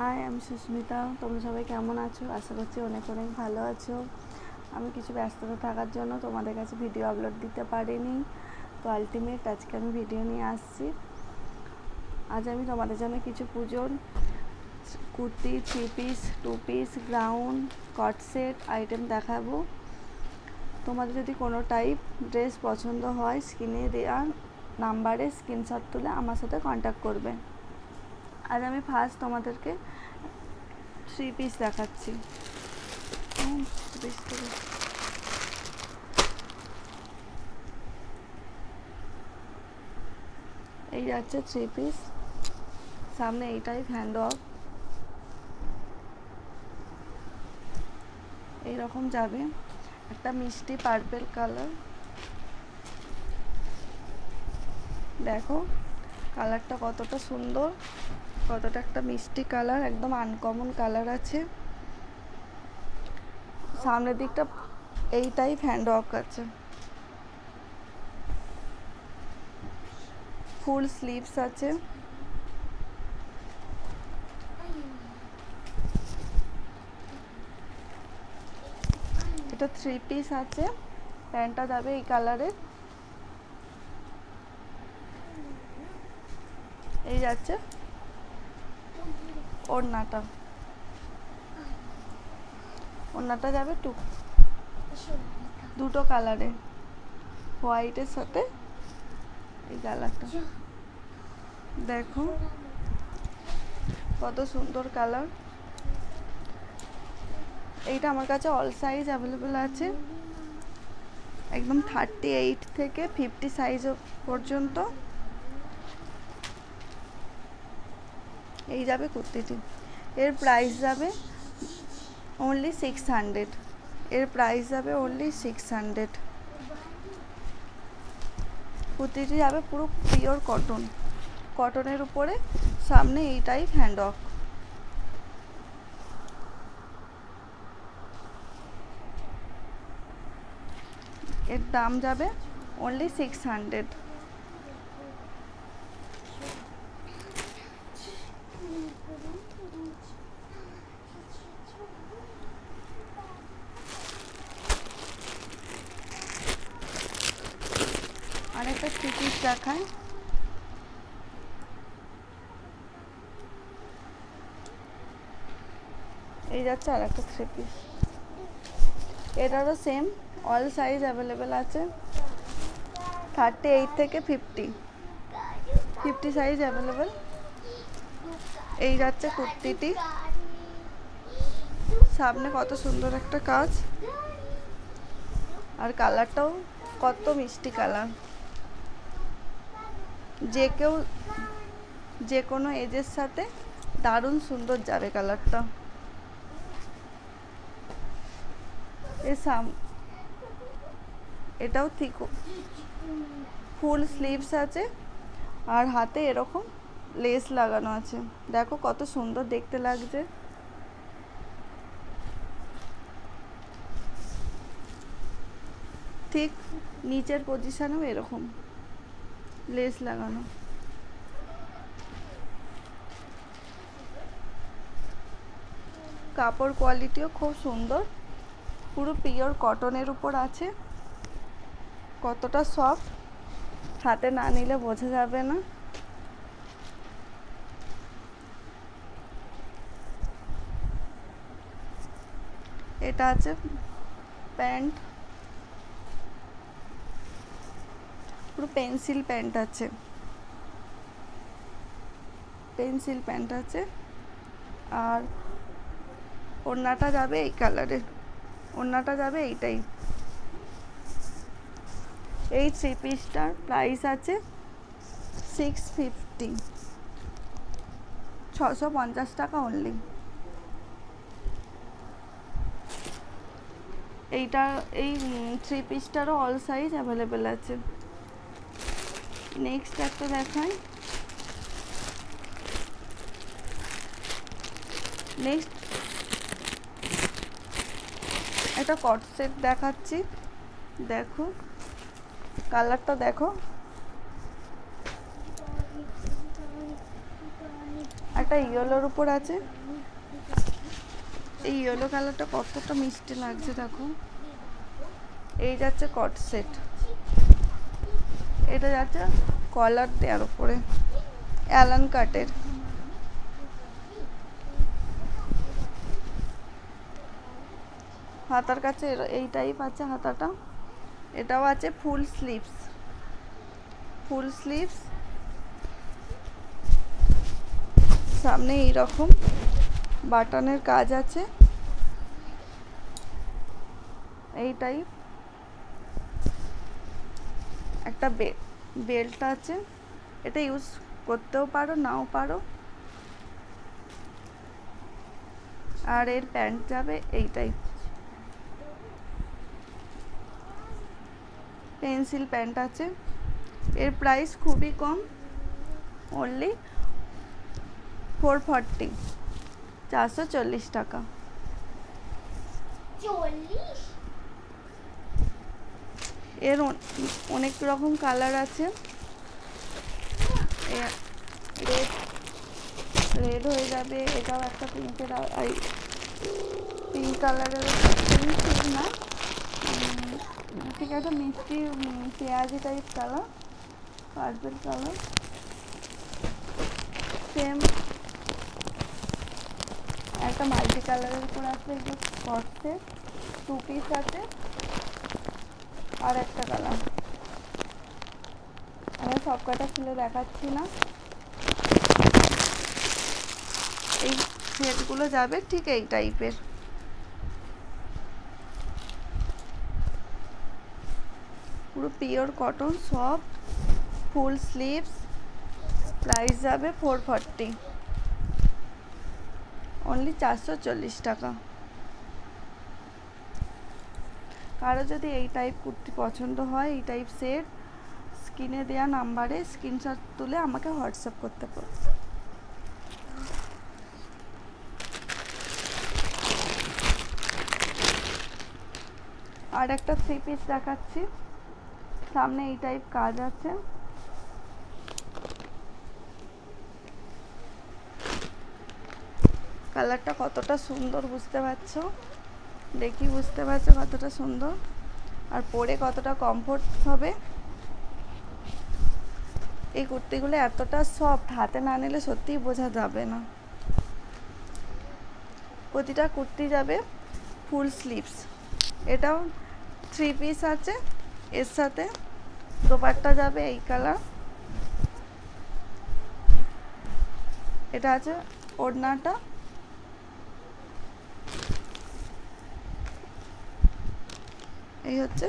High, আমি সুস্মিতা। তোমরা সবাই কেমন আছো? আশা করছি অনেক অনেক ভালো আছো। আমি কিছু ব্যস্ততা থাকার জন্য তোমাদের কাছে ভিডিও আপলোড দিতে পারিনি, তো আলটিমেট আজকে আমি ভিডিও নিয়ে আসছি। আজ আমি তোমাদের জন্য কিছু পুজোর কুর্তি, 3 পিস, 2 পিস, গ্রাউন, কট সেট আইটেম দেখাবো। তোমাদের যদি কোনো টাইপ ড্রেস পছন্দ হয়, স্ক্রিনে দেওয়া নাম্বারে স্ক্রিনশট তুলে আমার সাথে কন্ট্যাক্ট করবে। আজ আমি ফার্স্ট তোমাদেরকে 3 পিস দেখাচ্ছি। এই যাচ্ছে 3 পিস, সামনে এইটাই হ্যান্ড অফ, এইরকম যাবে। একটা মিষ্টি পার্পেল কালার, দেখো কালারটা কতটা সুন্দর, কতটা একটা মিষ্টি কালার, একদম আনকমন কালার আছে। সামনের দিকটা এইটাই হ্যান্ড অফ আছে, ফুল স্লিভস আছে। এটা 3 পিস আছে, প্যান্টটা যাবে এই কালারের। এই যাচ্ছে ওড়নাটা যাবে দুটো কালারে, হোয়াইটের সাথে এই কালারটা, দেখো কত সুন্দর কালার। এইটা আমার কাছে অল সাইজ অ্যাভেলেবেল আছে, একদম 38 থেকে 50 সাইজ পর্যন্ত। এই যাবে কুর্তিটি, এর প্রাইস যাবে অনলি 600। এর প্রাইস যাবে অনলি 600। কুর্তিটি যাবে পুরো পিওর কটনের উপরে, সামনে এইটাই হ্যান্ড অফ। এর দাম যাবে অনলি 600। আরেকটা 3 পিস দেখায়, এই যাচ্ছে আর একটা 3 পিস। এটারও সেম অল সাইজ অ্যাভেলেবেল আছে, 38 থেকে 50 সাইজ অ্যাভেলেবেল। এই যাচ্ছে কুর্তিটি, সামনে কত সুন্দর একটা কাজ, আর কালারটাও কত মিষ্টি কালার। যে কোনো এজের সাথে দারুণ সুন্দর যাবে কালারটা। এটাও ঠিক ফুল স্লিভস আছে, আর হাতে এরকম লেস লাগানো আছে, দেখো কত সুন্দর দেখতে লাগছে। ঠিক নিচের পজিশনেও এরকম লেস লাগানো। কাপড় কোয়ালিটিও খুব সুন্দর, পুরো পিওর কটনের উপর আছে, কতটা সফট হাতে না নিলে বোঝা যাবে না। এটা আছে প্যান্ট, পুরো পেন্সিল প্যান্ট আছে, আর ওড়নাটা যাবে এই কালারের, ওড়নাটা যাবে এইটাই। এই 3 পিসটার প্রাইস আছে 650, 650 টাকা অনলি। এই 3 পিসটারও অল সাইজ অ্যাভেলেবেল আছে। নেক্সট একটা দেখাই, নেক্সট একটা কট সেট দেখাচ্ছি, দেখো কালারটা দেখো, একটা ইয়েলোর উপর আছে। এই ইয়েলো কালারটা কতটা মিষ্টি লাগছে দেখো। এই যাচ্ছে কট সেট, এটা যাচ্ছে কলার দেওয়ার উপরে অ্যালান কাটের। হাতার কাছে এই টাইপ আছে হাতাটা। এটাও আছে ফুল স্লিভস, ফুল স্লিভস, সামনে এইরকম বাটনের কাজ আছে এই টাইপ। একটা বেল্ট আছে, এটা ইউজ করতেও পারো নাও পারো। আর এর প্যান্ট যাবে এই টাইপ, পেন্সিল প্যান্ট আছে। এর প্রাইস খুবই কম, অনলি 440, 440 টাকা। এর অনেক রকম কালার আছে। রেড হয়ে যাবে, এটাও একটা পিঙ্কের, পিঙ্ক কালারের, পিঙ্ক না ঠিক আছে, মিষ্টি পেঁয়াজি type colour, purple colour. Same একটা মাল্টি কালারের উপর আছে, এই যে স্কটসে 2 পিস আছে। আর একটা কালার, আমি সব কটা খুলে দেখাচ্ছি না। এই সেটগুলো যাবে ঠিক এই টাইপের, পুরো পিওর কটন, সফট, ফুল স্লিভস। প্রাইস যাবে 440, অনলি 440 টাকা। কারো যদি এই টাইপ কুর্তি পছন্দ হয়, এই টাইপ সেট, স্ক্রিনে দেওয়া নাম্বারে স্ক্রিনশট তুলে আমাকে হোয়াটসঅ্যাপ করতে পারো। আর একটা 3 পিস দেখাচ্ছি, সামনে এই টাইপ কাজ আছে। কালারটা কতটা সুন্দর বুঝতে পারছো, দেখি বুঝতে পারছো কতটা সুন্দর, আর পরে কতটা কমফোর্ট হবে। এই কুর্তিগুলো এতটা সফট, হাতে না নিলে সত্যিই বোঝা যাবে না। প্রতিটা কুর্তি যাবে ফুল স্লিভস। এটাও 3 পিস আছে, এর সাথে দোপাট্টা যাবে এই কালার। এটা আছে ওড়নাটা, এই হচ্ছে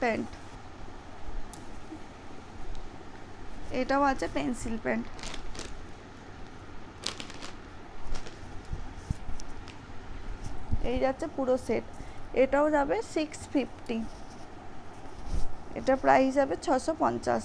প্যান্ট, এটাও আছে পেন্সিল প্যান্ট। এই যাচ্ছে পুরো সেট, এটাও যাবে 650, এটা প্রাইস যাবে 650।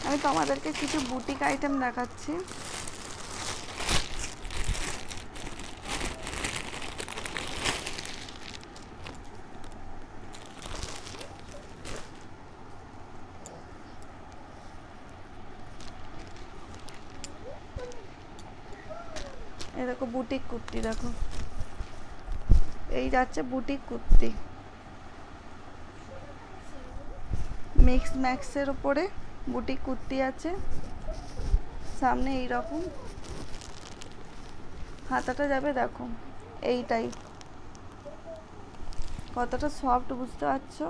আমি তোমাদেরকে কিছু বুটিক আইটেম দেখাচ্ছি। এই দেখো বুটিক কুর্তি, দেখো এই যাচ্ছে বুটিক কুর্তি, মিক্স ম্যাক্সের উপরে বুটিক কুর্তি আছে। সামনে এই রকম হাতাটা যাবে, দেখো এই টাইপ, কতটা সফট বুঝতে পারছো।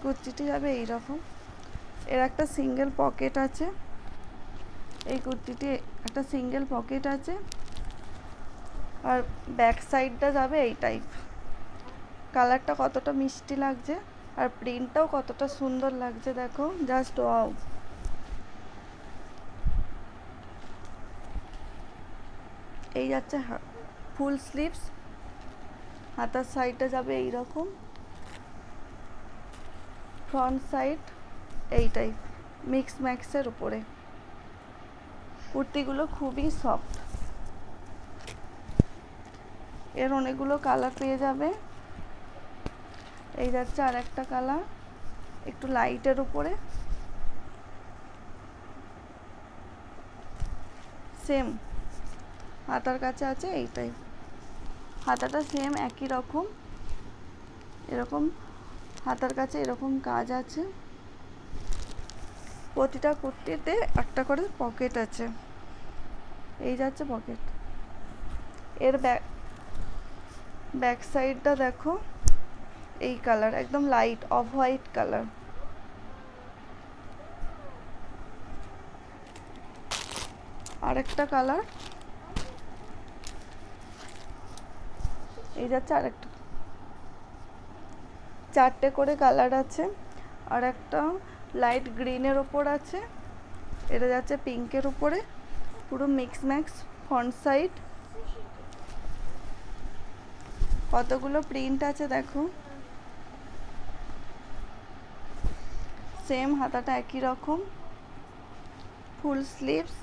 কুর্তিটি যাবে এই রকম, এর একটা সিঙ্গেল পকেট আছে, এই কুর্তিটি একটা সিঙ্গেল পকেট আছে, আর ব্যাক সাইডটা যাবে এই টাইপ। কালারটা কতটা মিষ্টি লাগছে, আর প্রিন্টটাও কতটা সুন্দর লাগছে, দেখো জাস্ট ওয়াও। এই যাচ্ছে ফুল স্লিভস, হাতার সাইডটা যাবে এই রকম, ফ্রন্ট সাইড এই টাইপ, মিক্স ম্যাক্সের উপরে। কুর্তিগুলো খুবই সফট, এর অনেকগুলো কালার পেয়ে যাবে। এই যাচ্ছে আর একটা কালার, একটু লাইটের উপরে, সেম হাতার কাছে আছে এইটাই। হাতাটা সেম একই রকম, এরকম হাতার কাছে এরকম কাজ আছে। প্রতিটা কুর্তিতে একটা করে পকেট আছে। এই যাচ্ছে পকেট। এর ব্যাক সাইডটা দেখো, এই কালার একদম লাইট অফ হোয়াইট কালার। আরেকটা কালার, এই যাচ্ছে আরেকটা। চারটে করে কালার আছে। আর একটা লাইট গ্রিনের ওপর আছে, এটা যাচ্ছে পিঙ্কের উপরে, পুরো মিক্স ম্যাক্স ফ্রন্ট সাইড। কতগুলো প্রিন্ট আছে দেখো, সেম হাতাটা একই রকম, ফুল স্লিভস।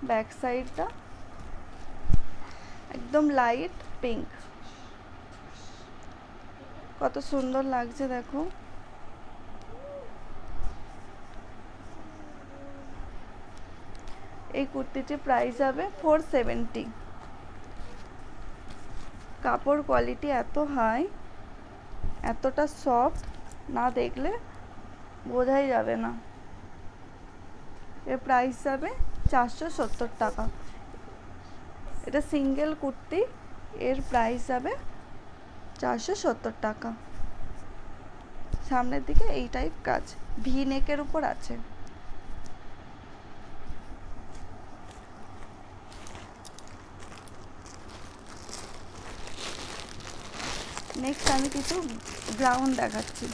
ব্যাক সাইডটা একদম লাইট পিঙ্ক, কত সুন্দর লাগছে দেখো। এই কুর্তিটির প্রাইস হবে 470। কাপড় কোয়ালিটি এত হাই, এতটা সফট, না দেখলে বোঝাই যাবে না। এর প্রাইস যাবে 470 টাকা। এটা সিঙ্গেল কুর্তি, এর প্রাইস যাবে 470 টাকা। সামনের দিকে এই টাইপ কাজ, ভি নেকের উপর আছে। নেক্সট আমি কিছু ব্রাউন দেখাচ্ছি।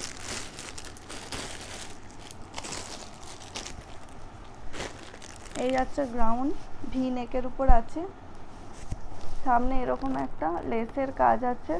এই যাচ্ছে গ্রাউন্ড, ভি নেকের উপর আছে, সামনে এরকম একটা লেসের কাজ আছে।